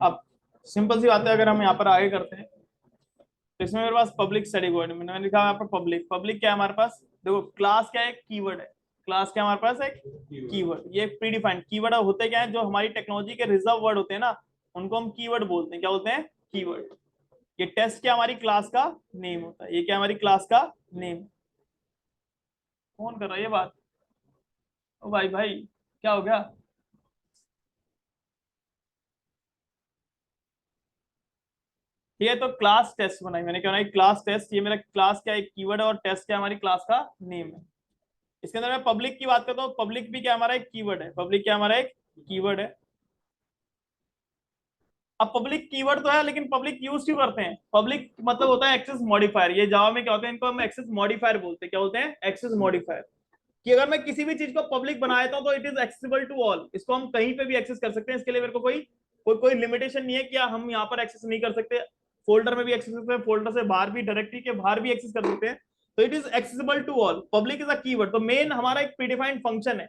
अब सिंपल सी बात है, अगर हम यहाँ पर आगे करते हैं तो इसमें मेरे पास पब्लिक स्टडी कोड, मैंने लिखा यहाँ पर पब्लिक। पब्लिक क्या है हमारे पास, देखो क्लास क्या है, कीवर्ड है। क्लास क्या है हमारे पास, एक कीवर्ड। ये प्री डिफाइंड कीवर्ड होते क्या है, जो हमारी टेक्नोलॉजी के रिजर्व वर्ड होते हैं ना, उनको हम कीवर्ड बोलते हैं। क्या बोलते हैं, कीवर्ड। ये टेस्ट क्या हमारी क्लास का नेम होता है, ये क्या हमारी क्लास का नेम। कौन कर रहा है ये बात, ओ भाई भाई, क्या हो गया। ठीक है, तो क्लास टेस्ट बनाई मैंने, क्या बनाई, क्लास टेस्ट। ये मेरा क्लास क्या एक कीवर्ड है, और टेस्ट क्या हमारी क्लास का नेम है। इसके अंदर मैं पब्लिक की बात करता हूँ, पब्लिक भी क्या हमारा एक कीवर्ड है, पब्लिक क्या हमारा एक कीवर्ड है। अब पब्लिक कीवर्ड तो है, लेकिन पब्लिक यूज क्यों करते हैं, पब्लिक मतलब होता है एक्सेस मॉडिफायर। ये जावा में क्या होता है, इनको हम एक्सेस मॉडिफायर बोलते हैं। क्या बोलते हैं, एक्सेस मॉडिफायर। कि अगर मैं किसी भी चीज को पब्लिक बना देता हूं तो it is accessible to all, इसको हम कहीं पे भी एक्सेस कर सकते हैं। इसके लिए मेरे को कोई कोई कोई लिमिटेशन नहीं है कि हम यहाँ पर एक्सेस नहीं कर सकते। फोल्डर में भी एक्सेस कर सकते हैं, फोल्डर से बाहर भी, डायरेक्टरी के बाहर भी एक्सेस कर सकते हैं। तो it is accessible to all. Public is a keyword. तो मेन हमारा एक प्रीडिफाइंड फंक्शन है,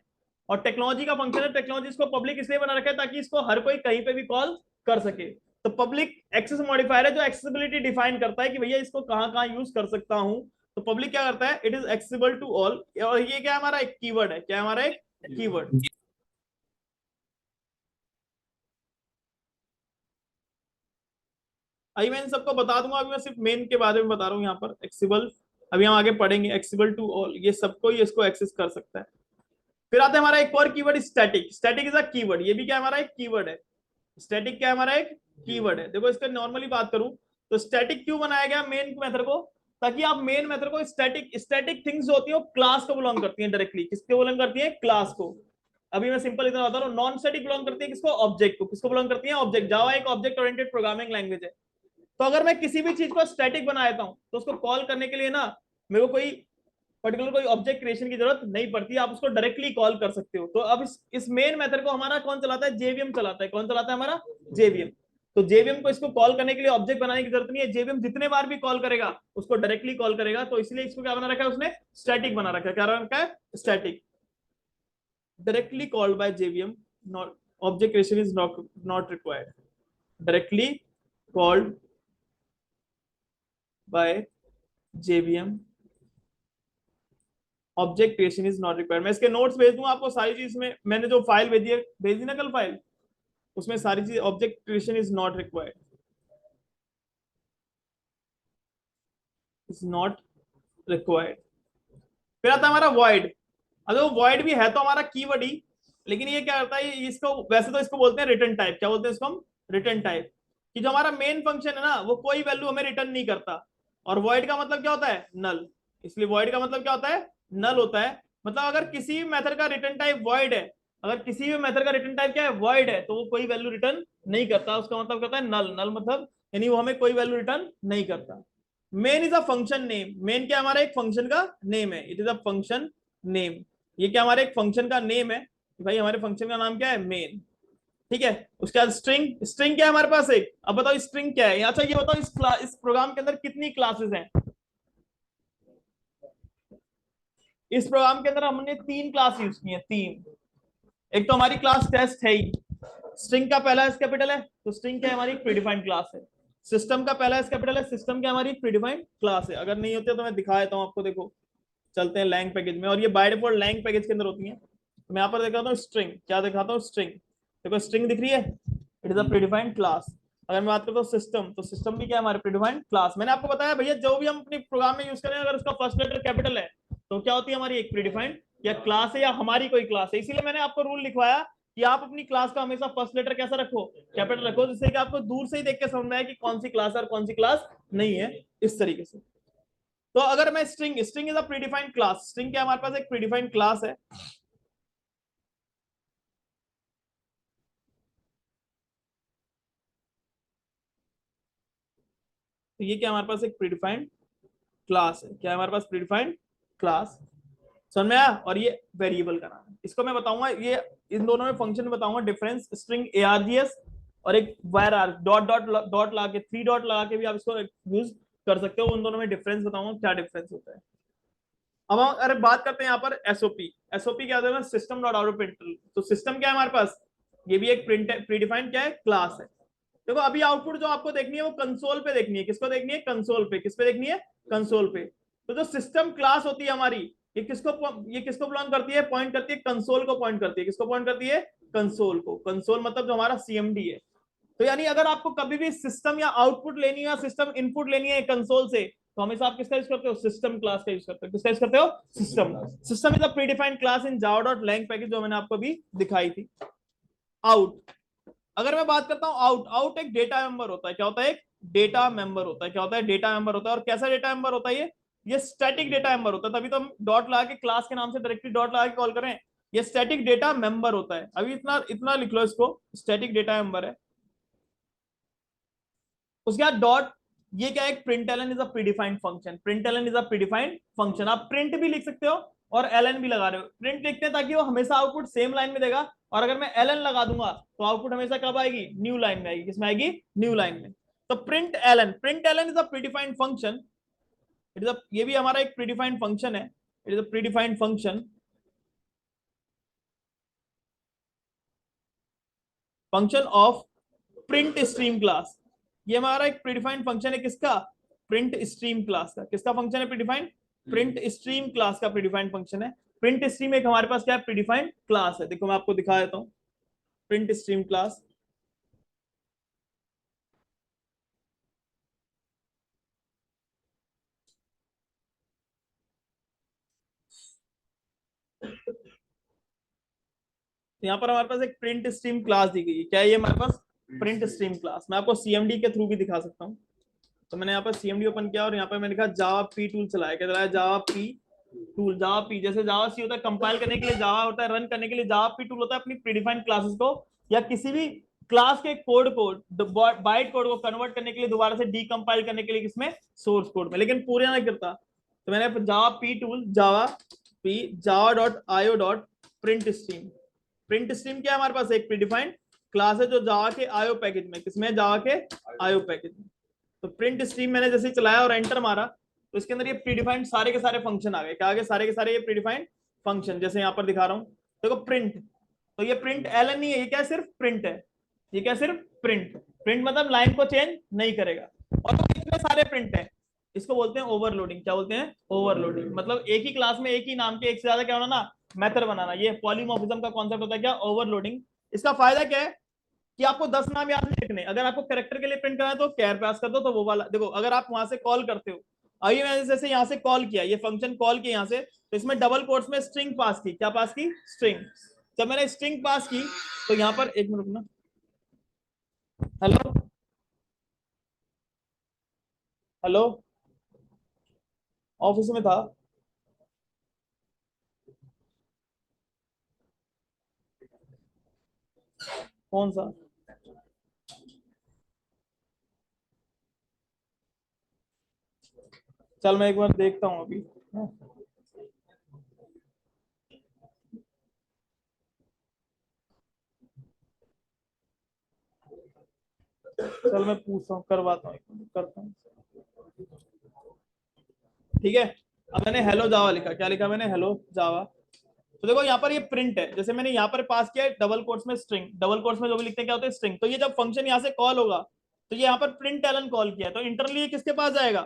और टेक्नोलॉजी का फंक्शन है। टेक्नोलॉजी इसको पब्लिक इसलिए बना रखा है ताकि इसको हर कोई कहीं पे भी कॉल कर सके। तो पब्लिक एक्सेस मॉडिफायर है जो एक्सेसिबिलिटी डिफाइन करता है कि भैया इसको कहाँ कहाँ यूज कर सकता हूँ। तो पब्लिक क्या करता है, it is accessible to all. और ये क्या हमारा एक कीवर्ड है, क्या हमारा एक कीवर्ड। अभी मैं इन सबको बता दूंगा, अभी मैं सिर्फ मेन के बारे में बता रहा हूँ यहाँ पर। एक्सेसिबल, अभी हम आगे पढ़ेंगे। एक्सेसिबल टू ऑल, ये सबको ही इसको एक्सेस कर सकता है। फिर आता है हमारा एक और keyword, static. Static is a keyword, ये भी क्या हमारा एक कीवर्ड है। स्टैटिक क्या है हमारा एक कीवर्ड है। देखो इसका नॉर्मली बात करूं तो स्टैटिक क्यों बनाया गया मेन मेथड को, ताकि आप मेन मेथड को स्टैटिक स्टैटिक थिंग्स जो होती है वो क्लास को बिलोंग करती है डायरेक्टली। किसके बिलोंग करती है, क्लास को। अभी मैं सिंपल इतना बता रहा हूँ, नॉन स्टैटिक बिलोंग करती है किसको, ऑब्जेक्ट को। किसको बिलोंग करती है, ऑब्जेक्ट। जावा एक ऑब्जेक्ट ओरिएंटेड प्रोग्रामिंग लैंग्वेज है। तो अगर मैं किसी भी चीज को स्टैटिक बना देता हूं तो उसको कॉल करने के लिए ना मेरे को कोई पर्टिकुलर कोई ऑब्जेक्ट क्रिएशन की जरूरत नहीं पड़ती, आप उसको डायरेक्टली कॉल कर सकते हो। तो अब इस मेन मेथड को हमारा कौन चलाता है, जेवीएम चलाता है। कौन चलाता है, हमारा जेवीएम। तो जेवीएम को इसको कॉल करने के लिए ऑब्जेक्ट बनाने की जरूरत नहीं है। जेवीएम जितने बार भी कॉल करेगा उसको डायरेक्टली कॉल करेगा। तो इसलिए इसको क्या बना रखा है उसने, स्टैटिक बना रखा है। क्या रखा है, static. Directly called by JVM, not object creation is not required. Directly called by JVM, object creation is not required. मैं इसके नोट्स भेज दूंगा आपको सारी चीज में। मैंने जो फाइल भेजी है, भेजी ना कल फाइल, उसमें सारी चीज, object creation is not required, is not required. फिर आता है हमारा वॉइड। अगर वो वॉइड भी है तो हमारा कीवर्ड ही, लेकिन ये क्या करता है, इसको वैसे तो इसको बोलते हैं रिटर्न टाइप। क्या बोलते हैं इसको हम, रिटर्न टाइप। कि जो हमारा मेन फंक्शन है ना वो कोई वैल्यू हमें रिटर्न नहीं करता। और वॉइड का मतलब क्या होता है, नल। इसलिए वॉइड का मतलब क्या होता है, नल होता है। मतलब अगर किसी भी मेथड का रिटर्न टाइप वॉइड है, अगर किसी भी मेथड का रिटर्न टाइप क्या है, वॉइड है, तो वो कोई वैल्यू रिटर्न नहीं करता। उसका मतलब क्या होता है, नल। नल मतलब यानी वो हमें कोई वैल्यू रिटर्न नहीं करता। Main is a function name. Main क्या हमारा एक फंक्शन का नेम है, it is a function name. ये क्या हमारे एक फंक्शन का नेम है। भाई हमारे फंक्शन का नाम क्या है, मेन। ठीक है। उसके बाद स्ट्रिंग। स्ट्रिंग क्या है हमारे पास एक, अब बताओ स्ट्रिंग क्या है। अच्छा ये बताओ इस प्रोग्राम के अंदर कितनी क्लासेस हैं। इस प्रोग्राम के अंदर हमने 3 क्लास यूज की है, 3। एक तो हमारी क्लास टेस्ट है ही। स्ट्रिंग का पहला एस कैपिटल है, तो स्ट्रिंग क्या है, हमारी प्रीडिफाइंड क्लास है। सिस्टम का पहला एस कैपिटल है, सिस्टम क्या हमारी प्रीडिफाइंड क्लास है। अगर नहीं होते तो मैं दिखा देता हूँ आपको, देखो। चलते हैं लैंग पैकेज में, और ये बाय डिफॉल्ट लैंग पैकेज के अंदर होती है। तो मैं यहाँ पर दिखाता हूँ स्ट्रिंग, क्या दिखाता हूँ, स्ट्रिंग। देखो स्ट्रिंग दिख रही है, it is a predefined class. अगर मैं बात करता हूँ सिस्टम, तो सिस्टम भी क्या है, हमारे प्रीडिफाइंड क्लास। मैंने आपको बताया भैया जो भी हम अपने प्रोग्राम में यूज करें, अगर उसका फर्स्ट लेटर कैपिटल है तो क्या होती है, हमारी एक प्रीडिफाइंड या क्लास है, या हमारी कोई क्लास है। इसीलिए मैंने आपको रूल लिखवाया कि आप अपनी क्लास का हमेशा फर्स्ट लेटर कैसा रखो, कैपिटल रखो, जिससे कि आपको दूर से ही देख के समझ में आए कि कौन सी क्लास है और कौन सी क्लास नहीं है, इस तरीके से। तो अगर मैं string, string is a predefined class. String क्या हमारे पास एक प्रीडिफाइंड क्लास है। तो ये क्या हमारे पास एक प्रीडिफाइंड क्लास है। क्या है हमारे पास, प्रीडिफाइंड क्लास। समझ में आया। और ये वेरिएबल का नाम है, इसको मैं बताऊंगा। ये इन दोनों में फंक्शन बताऊंगा, डिफरेंस। स्ट्रिंग args और एक var डॉट डॉट डॉट लगा के, 3 डॉट लगा के भी आप इसको यूज कर सकते हो। उन दोनों में डिफरेंस बताऊंगा, क्या डिफरेंस होता है। अब हम अरे बात करते हैं यहाँ पर एसओपी। एसओपी क्या होता है, सिस्टम डॉट आउट प्रिंटर। तो सिस्टम क्या है हमारे पास, ये भी एक प्रिंट प्रीडिफाइंड क्या है, क्लास है। देखो अभी आउटपुट जो आपको देखनी है वो कंसोल पे देखनी है। किसको देखनी है, कंसोल पे। किस पे देखनी है, कंसोल पे। तो जो सिस्टम क्लास होती है हमारी, ये किसको बिलोंग करती है, पॉइंट करती है कंसोल को, पॉइंट करती है किसको, पॉइंट करती है कंसोल को। कंसोल मतलब जो हमारा सीएमडी है। तो यानी अगर आपको कभी भी सिस्टम या आउटपुट लेनी है या सिस्टम इनपुट लेनी है कंसोल से, तो हमेशा आप किसका यूज करते हो, सिस्टम क्लास का यूज करते हो। किसका यूज करते हो, system. System is a predefined class in Java dot lang package, जो मैंने आपको अभी दिखाई थी। आउट, अगर मैं बात करता हूं आउट, आउट एक डेटा मेंबर होता है। क्या होता है, एक डेटा मेंबर होता है। क्या होता है, डेटा मेंबर होता है। और कैसा डेटा मेंबर होता है ये स्टैटिक डेटा मेंबर होता है। तभी तो हम डॉट लगा के क्लास के नाम से डायरेक्टली डॉट लगा के कॉल करें। ये स्टैटिक डेटा मेंबर होता है। अभी इतना इतना लिख लो इसको, स्टैटिक डेटा मेंबर है। उसके बाद डॉट, ये क्या है, println is a predefined function. Println is a predefined function. आप प्रिंट भी लिख सकते हो और एलन भी लगा रहे हो। प्रिंट लिखते हैं ताकि वो हमेशा आउटपुट सेम लाइन में देगा, और अगर मैं एलन लगा दूंगा तो आउटपुट हमेशा कब आएगी, न्यू लाइन में आएगी। किसमें आएगी, न्यू लाइन में। तो println is a predefined function. It is ये भी हमारा एक प्रीडिफाइंड फंक्शन है। It is a predefined function, function of print stream class. ये हमारा एक प्रीडिफाइंड फंक्शन है किसका, प्रिंट स्ट्रीम क्लास का। किसका फंक्शन है, प्रीडिफाइंड, प्रिंट स्ट्रीम क्लास का प्रीडिफाइंड फंक्शन है। प्रिंट स्ट्रीम एक हमारे पास क्या है, प्रीडिफाइंड क्लास है। देखो मैं आपको दिखा देता हूं, प्रिंट स्ट्रीम क्लास। यहाँ पर हमारे पास एक प्रिंट स्ट्रीम क्लास दी गई है। क्या है ये हमारे पास, प्रिंट स्ट्रीम क्लास। मैं आपको सीएमडी के थ्रू भी दिखा सकता हूँ। तो मैंने यहाँ पर सीएमडी ओपन किया और यहाँ पर मैंने लिखा जावा पी टूल चलाया। क्या चलाया, जावा पी टूल। जावा पी जैसे जावा सी होता है कंपाइल करने के लिए, जावा होता है रन करने के लिए, जावा पी टूल होता है अपनी प्रीडिफाइंड क्लासेस को या किसी भी क्लास के कोड को, बाइट कोड को कन्वर्ट करने के लिए, दोबारा से डीकंपाइल करने के लिए किसमें, सोर्स कोड में, लेकिन पूरे ना करता। तो मैंने Java P tool, Java P, Java dot IO dot print stream. Print stream क्या है हमारे पास, एक प्रीडिफाइंड क्लास है जो जावा के आईओ पैकेज में, किसमें, जावा के आईओ पैकेज में। तो प्रिंट स्ट्रीम मैंने जैसे चलाया और एंटर मारा तो इसके अंदर ये प्रीडिफाइंड सारे के सारे फंक्शन आ गए। क्या आ गए, सारे के सारे ये प्रीडिफाइंड फंक्शन। जैसे यहाँ पर दिखा रहा हूँ, देखो प्रिंट, तो ये प्रिंट एलन नहीं है, ये क्या है, सिर्फ प्रिंट है। ये क्या, सिर्फ प्रिंट। प्रिंट मतलब लाइन को चेंज नहीं करेगा। और तो इतने सारे प्रिंट है, इसको बोलते हैं ओवरलोडिंग। क्या बोलते हैं, ओवरलोडिंग। मतलब एक ही क्लास में एक ही नाम के एक से ज्यादा क्या होना ना, मेथड बनाना। ये पॉलीमॉर्फिज्म का कॉन्सेप्ट होता है, क्या, ओवरलोडिंग। इसका फायदा क्या है कि आपको 10 नाम याद नहीं रखने। अगर आपको कैरेक्टर के लिए प्रिंट करना है तो कैर पास कर दो, तो वो वाला देखो। अगर आप वहां से कॉल करते हो, अभी मैंने जैसे यहाँ से कॉल किया, ये फंक्शन कॉल किया यहाँ से, तो इसमें डबल कोट्स में स्ट्रिंग पास की। क्या पास की, स्ट्रिंग। जब मैंने स्ट्रिंग पास की तो यहाँ पर एक मिनट ना, हेलो हेलो, ऑफिस में था। कौन सा, चल मैं एक बार देखता हूँ अभी। चल मैं पूछता हूँ, करवाता हूँ, करता हूँ। ठीक है, अब मैंने हेलो जावा लिखा। क्या लिखा मैंने, हेलो जावा। तो देखो यहाँ पर ये प्रिंट है, जैसे मैंने यहाँ पर पास किया है डबल कोट्स में स्ट्रिंग। डबल कोट्स में जो भी लिखते हैं क्या होता है, स्ट्रिंग। तो ये जब फंक्शन यहाँ से कॉल होगा तो ये यहाँ पर प्रिंट एलन कॉल किया, तो इंटरनली ये किसके पास जाएगा,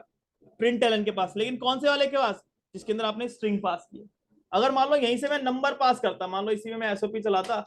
प्रिंट एलन के पास। लेकिन कौन से वाले के पास, जिसके अंदर आपने स्ट्रिंग पास किया। अगर मान लो यहीं से मैं नंबर पास करता, मान लो इसी में मैं एसओपी चलाता,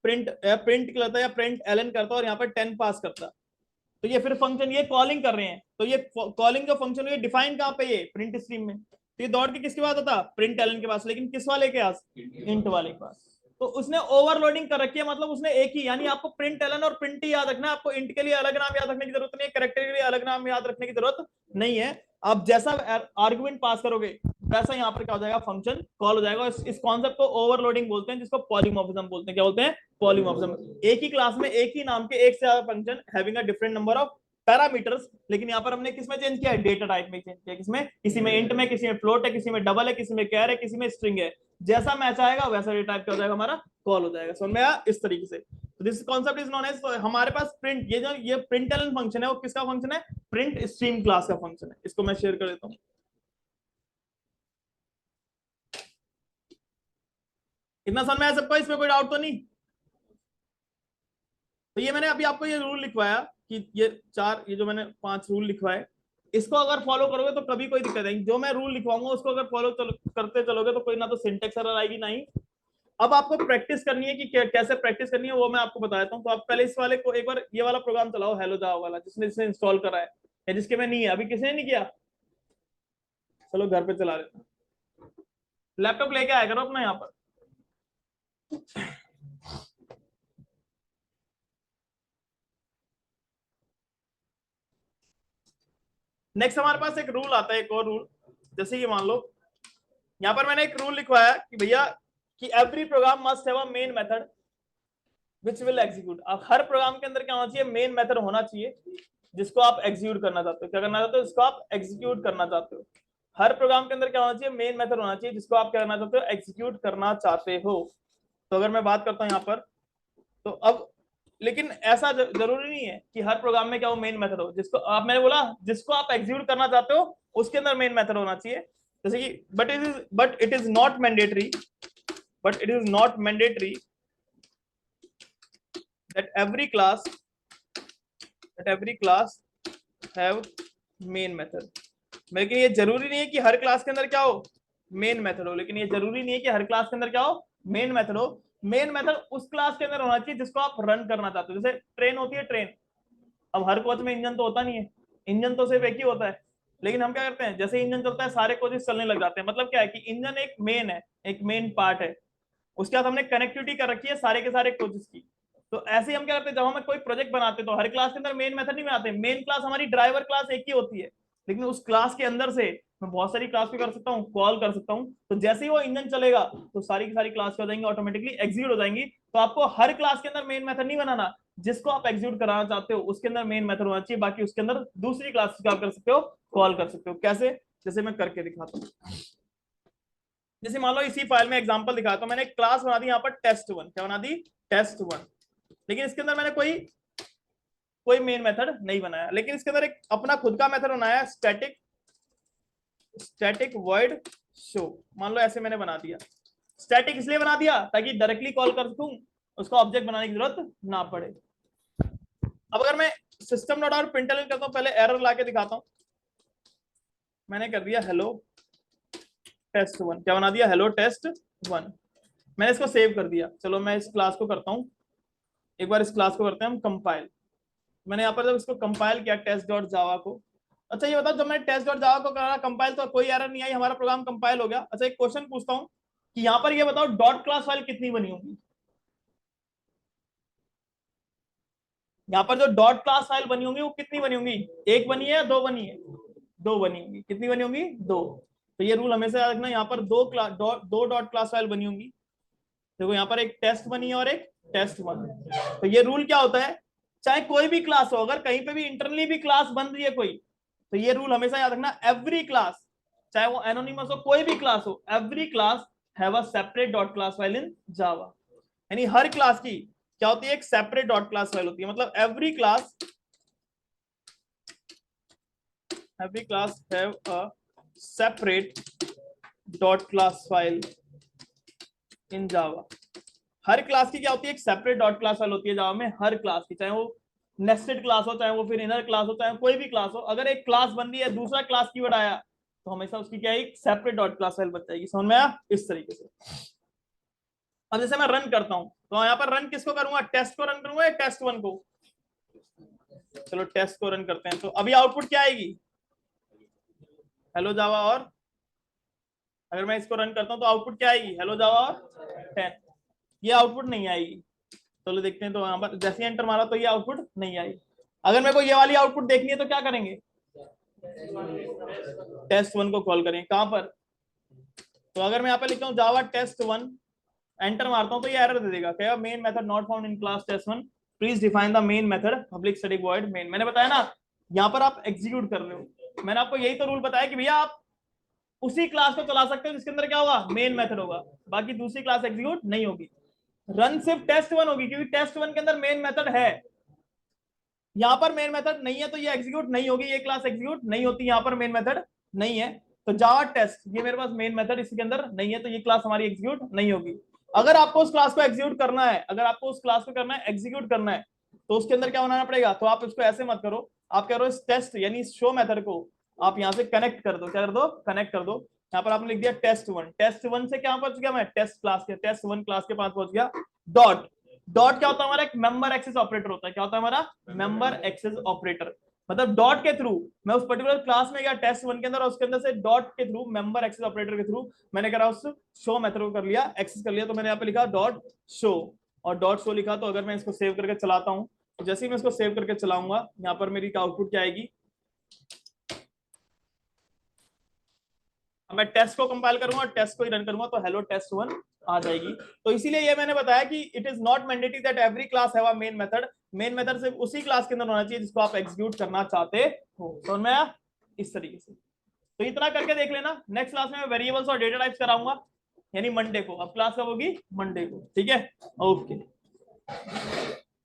प्रिंट प्रिंट करता या प्रिंट एलन करता और यहाँ पर 10 पास करता, तो ये फिर फंक्शन ये कॉलिंग कर रहे हैं। तो ये कॉलिंग का फंक्शन ये डिफाइन कहाँ पे, ये प्रिंट स्ट्रीम में। तो ये दौड़ के किसके पास होता, प्रिंट एलन के पास। लेकिन किस वाले के पास, इंट वाले के पास। तो उसने ओवरलोडिंग कर रखी है, मतलब उसने एक ही, यानी आपको प्रिंट एलन और प्रिंट ही याद रखना है। आपको इंट के लिए अलग नाम याद रखने की जरूरत नहीं है, कैरेक्टर के लिए अलग नाम याद रखने की जरूरत नहीं है। आप जैसा आर्गुमेंट पास करोगे वैसा यहाँ पर क्या हो जाएगा, फंक्शन कॉल हो जाएगा। इस कॉन्सेप्ट को ओवरलोडिंग बोलते हैं, जिसको पॉलीमॉर्फिज्म बोलते हैं। क्या बोलते हैं, पॉलीमॉर्फिज्म। एक ही क्लास में एक ही नाम के एक से ज्यादा function having a different number of parameters. लेकिन यहाँ पर हमने किसमें चेंज किया है, डेटा टाइप में चेंज किया। किसमें, किसी में इंट में, किसी में फ्लोट है, किसी में डबल है, किसी में कैर है, किसी में स्ट्रिंग है। जैसा मैच आएगा वैसा डेटा टाइप क्या हो जाएगा, हमारा कॉल हो जाएगा। समझ में आया इस तरीके से। तो this concept is known as, हमारे पास प्रिंट, ये जो ये प्रिंटलन फंक्शन है वो किसका फंक्शन है, प्रिंट स्ट्रीम क्लास का फंक्शन है। इसको मैं शेयर कर देता हूँ। इतना समझ में आया सबको, इसमें कोई डाउट तो नहीं। तो ये मैंने अभी आपको ये रूल लिखवाया कि ये चार, ये जो मैंने 5 रूल लिखवाए, इसको अगर फॉलो करोगे तो कभी कोई दिक्कत नहीं। जो मैं रूल लिखवाऊंगा उसको अगर फॉलो करते चलोगे तो कोई ना तो सिंटेक्स एरर आएगी ना ही। अब आपको प्रैक्टिस करनी है कि कैसे प्रैक्टिस करनी है वो मैं आपको बता देता हूँ। तो आप पहले इस वाले को एक बार ये वाला प्रोग्राम चलाओ, हेलो जावा वाला, जिसने जिसने इंस्टॉल करा है या जिसके में नहीं है अभी, किसी ने नहीं किया, चलो घर पे चला लेते हैं। लैपटॉप लेके आया करो अपना यहाँ पर। नेक्स्ट हमारे पास एक रूल आता है, एक और रूल। जैसे कि मान लो यहाँ पर मैंने एक रूल लिखवाया कि भैया कि every programme must have a main method which will execute. अब हर प्रोग्राम के अंदर क्या होना चाहिए, मेन मेथड होना चाहिए जिसको आप एग्जीक्यूट करना चाहते हो। क्या करना चाहते हो, इसको आप एग्जीक्यूट करना चाहते हो। हर प्रोग्राम के अंदर क्या होना चाहिए, मेन मेथड होना चाहिए जिसको आप क्या करना चाहते हो, एग्जीक्यूट करना चाहते हो। तो अगर मैं बात करता हूँ यहाँ पर, तो अब लेकिन ऐसा जरूरी नहीं है कि हर प्रोग्राम में क्या वो मेन मेथड हो जिसको आप, मैंने बोला जिसको आप एग्जीक्यूट करना चाहते हो उसके अंदर मेन मेथड होना चाहिए। जैसे कि but it is not mandatory, but it is not mandatory that every class have main method। लेकिन ये जरूरी नहीं है कि हर क्लास के अंदर क्या हो, मेन मेथड हो। लेकिन ये जरूरी नहीं है कि हर क्लास के अंदर क्या हो, मेन मेथड हो। मेन मेथड उस क्लास के अंदर होना चाहिए जिसको आप रन करना चाहते हो। जैसे ट्रेन होती है, ट्रेन, अब हर कोच में इंजन तो होता नहीं है, इंजन तो सिर्फ एक ही होता है। लेकिन हम क्या करते हैं, जैसे इंजन चलता है सारे कोचेस चलने लग जाते हैं। मतलब क्या है कि इंजन एक मेन है, एक मेन पार्ट है, उसके बाद हमने कनेक्टिविटी कर रखी है सारे के सारे कोचेस की। तो ऐसे ही हम क्या करते हैं, जब हम कोई प्रोजेक्ट बनाते हैं तो हर क्लास के अंदर मेन मेथड नहीं बनाते। मेन क्लास हमारी ड्राइवर क्लास एक ही होती है, लेकिन उस क्लास के अंदर से मैं बहुत सारी क्लास भी कर सकता हूँ, कॉल कर सकता हूँ। तो जैसे ही वो इंजन चलेगा तो सारी की सारी क्लास हो जाएंगी, ऑटोमेटिकली एग्जीक्यूट हो जाएंगी। तो आपको हर क्लास के अंदर मेन मेथड नहीं बनाना, जिसको आप एग्जीक्यूट कराना चाहते हो उसके अंदर मेन मेथड होना चाहिए। बाकी उसके अंदर दूसरी क्लास क्या कर सकते हो, कॉल कर सकते हो। कैसे, जैसे मैं करके दिखाता हूँ। जैसे मान लो इसी फाइल में एग्जांपल दिखाता हूं, मैंने एक क्लास बना दी यहाँ पर test1। क्या बना दी, test1। लेकिन इसके अंदर मैंने कोई कोई मेन मेथड नहीं बनाया, लेकिन इसके अंदर एक अपना खुद का मेथड बनाया, स्टैटिक वॉइड शो। मान लो ऐसे मैंने बना दिया। स्टैटिक इसलिए बना दिया ताकि डायरेक्टली कॉल कर सकूं, उसको ऑब्जेक्ट बनाने की जरूरत ना पड़े। अब अगर मैं सिस्टम डॉट आउट प्रिंटलन करता हूं, पहले एरर लाके दिखाता हूं। मैंने कर दिया हेलो test1। क्या बना दिया, हेलो test1। मैंने इसको सेव कर दिया। चलो मैं इस क्लास को करता हूँ, एक बार इस क्लास को करते हैं हम कंपाइल। मैंने यहाँ पर जब इसको कंपाइल किया टेस्ट डॉट जावा को, अच्छा ये बताओ जब मैंने टेस्ट डॉट जावा को करा कंपाइल तो कोई एरर नहीं आई, हमारा प्रोग्राम कंपाइल हो गया। अच्छा एक क्वेश्चन पूछता हूँ कि यहाँ पर ये बताओ डॉट क्लास फाइल कितनी बनी होगी। यहाँ पर जो डॉट क्लास फाइल बनी होंगी वो कितनी बनी होंगी, एक बनी है या दो बनी है, दो बनी होंगी। कितनी बनी होंगी, दो। तो ये रूल हमेशा याद रखना, यहाँ पर दो डॉट क्लास फाइल बनी होंगी। देखो यहाँ पर एक टेस्ट बनी है और एक test1। तो ये रूल क्या होता है, चाहे कोई भी क्लास हो, अगर कहीं पे भी इंटरनली भी क्लास बन रही है कोई, तो ये रूल हमेशा याद रखना, एवरी क्लास, चाहे वो एनोनिमस हो कोई भी क्लास हो, every class have a separate dot class file in Java. यानी हर क्लास की क्या होती है, एक सेपरेट डॉट क्लास फाइल होती है। मतलब every class have a separate dot class file in Java. Her class की क्या होती है, एक सेपरेट डॉट क्लास फाइल होती है जावा में, हर क्लास की, चाहे वो नेस्टेड क्लास हो, चाहे वो फिर इनर क्लास हो, चाहे कोई भी क्लास हो। अगर एक क्लास बन रही है दूसरा क्लास कीवर्ड आया तो हमेशा उसकी क्या है, एक सेपरेट डॉट क्लास फाइल बन जाएगी। समझ में आया इस तरीके से। अब जैसे मैं रन करता हूं तो यहाँ पर रन किसको करूंगा, टेस्ट को रन करूंगा या test1 को। चलो टेस्ट को रन करते हैं। तो अभी आउटपुट क्या आएगी, हेलो जावा। और अगर मैं इसको रन करता हूं तो आउटपुट क्या आएगी, हेलो जावा और 10। ये आउटपुट नहीं आएगी। चलो देखते हैं। तो यहाँ पर जैसे एंटर मारा तो ये आउटपुट नहीं आई। अगर मेरे को ये वाली आउटपुट देखनी है तो क्या करेंगे, test1 को कॉल करें। कहां पर, तो अगर मैं यहाँ पे लिखता हूँ जावा test1, एंटर मारता हूँ तो ये एरर दे देगा, क्या main method not found in class test1, please define the main method public static void main. मैंने बताया ना, यहाँ पर आप एग्जीक्यूट कर रहे हो। मैंने आपको यही तो रूल बताया कि भैया आप उसी क्लास को चला सकते हो जिसके अंदर क्या होगा, मेन मेथड होगा, बाकी दूसरी क्लास एग्जीक्यूट नहीं होगी। रन सिर्फ टेस्ट वन होगी, क्योंकि टेस्ट वन के अंदर मेन मेथड है, यहाँ पर मेन मेथड नहीं है तो ये एग्जीक्यूट नहीं होगी, ये क्लास एग्जीक्यूट नहीं होती, यहाँ पर मेन मेथड नहीं है। तो जावा टेस्ट, ये मेरे पास मेन मेथड इसके अंदर नहीं है, तो ये क्लास हमारी एग्जीक्यूट नहीं होगी। अगर आपको उस क्लास को एग्जीक्यूट करना है, अगर आपको उस क्लास को करना है एग्जीक्यूट करना है, तो उसके अंदर क्या बनाना पड़ेगा, तो आप उसको ऐसे मत करो, आप कह रहे हो इस टेस्ट यानी इस शो मेथड को आप यहाँ से कनेक्ट कर दो, क्या कर दो, कनेक्ट कर दो। यहाँ पर आपने लिख दिया टेस्ट वन, टेस्ट वन से क्या पहुंच गया मैं, टेस्ट क्लास के, टेस्ट वन क्लास के पास पहुंच गया। डॉट, डॉट क्या होता है हमारा, एक मेंबर एक्सेस ऑपरेटर होता है, क्या होता है हमारा, मेंबर एक्सेस ऑपरेटर। मतलब डॉट के थ्रू मैं उस पर्टिकुलर क्लास में गया टेस्ट वन के अंदर, और उसके अंदर से डॉट के थ्रू, मेंबर एक्सेस ऑपरेटर के थ्रू मैंने करा उस शो मेथड को कर लिया, एक्सेस कर लिया। तो मैंने यहाँ पे लिखा डॉट शो, और डॉट शो लिखा, तो अगर मैं इसको सेव करके चलाता हूँ, तो जैसे ही मैं इसको सेव करके चलाऊंगा, यहाँ पर मेरी आउटपुट क्या आएगी, मैं टेस्ट को कंपाइल करूंगा और टेस्ट को ही रन करूंगा, तो हेलो टेस्ट वन आ जाएगी। तो इसीलिए ये मैंने बताया कि it is not mandatory that every class have a main method, main method सिर्फ उसी क्लास के अंदर होना चाहिए जिसको आप एग्जीक्यूट करना चाहते हो। समझ में आया, इस तरीके से। तो इतना करके देख लेना, नेक्स्ट क्लास में मैं वेरिएबल्स और डेटा टाइप्स कराऊंगा, यानी मंडे को। अब क्लास कब होगी, मंडे को, ठीक है, ओके।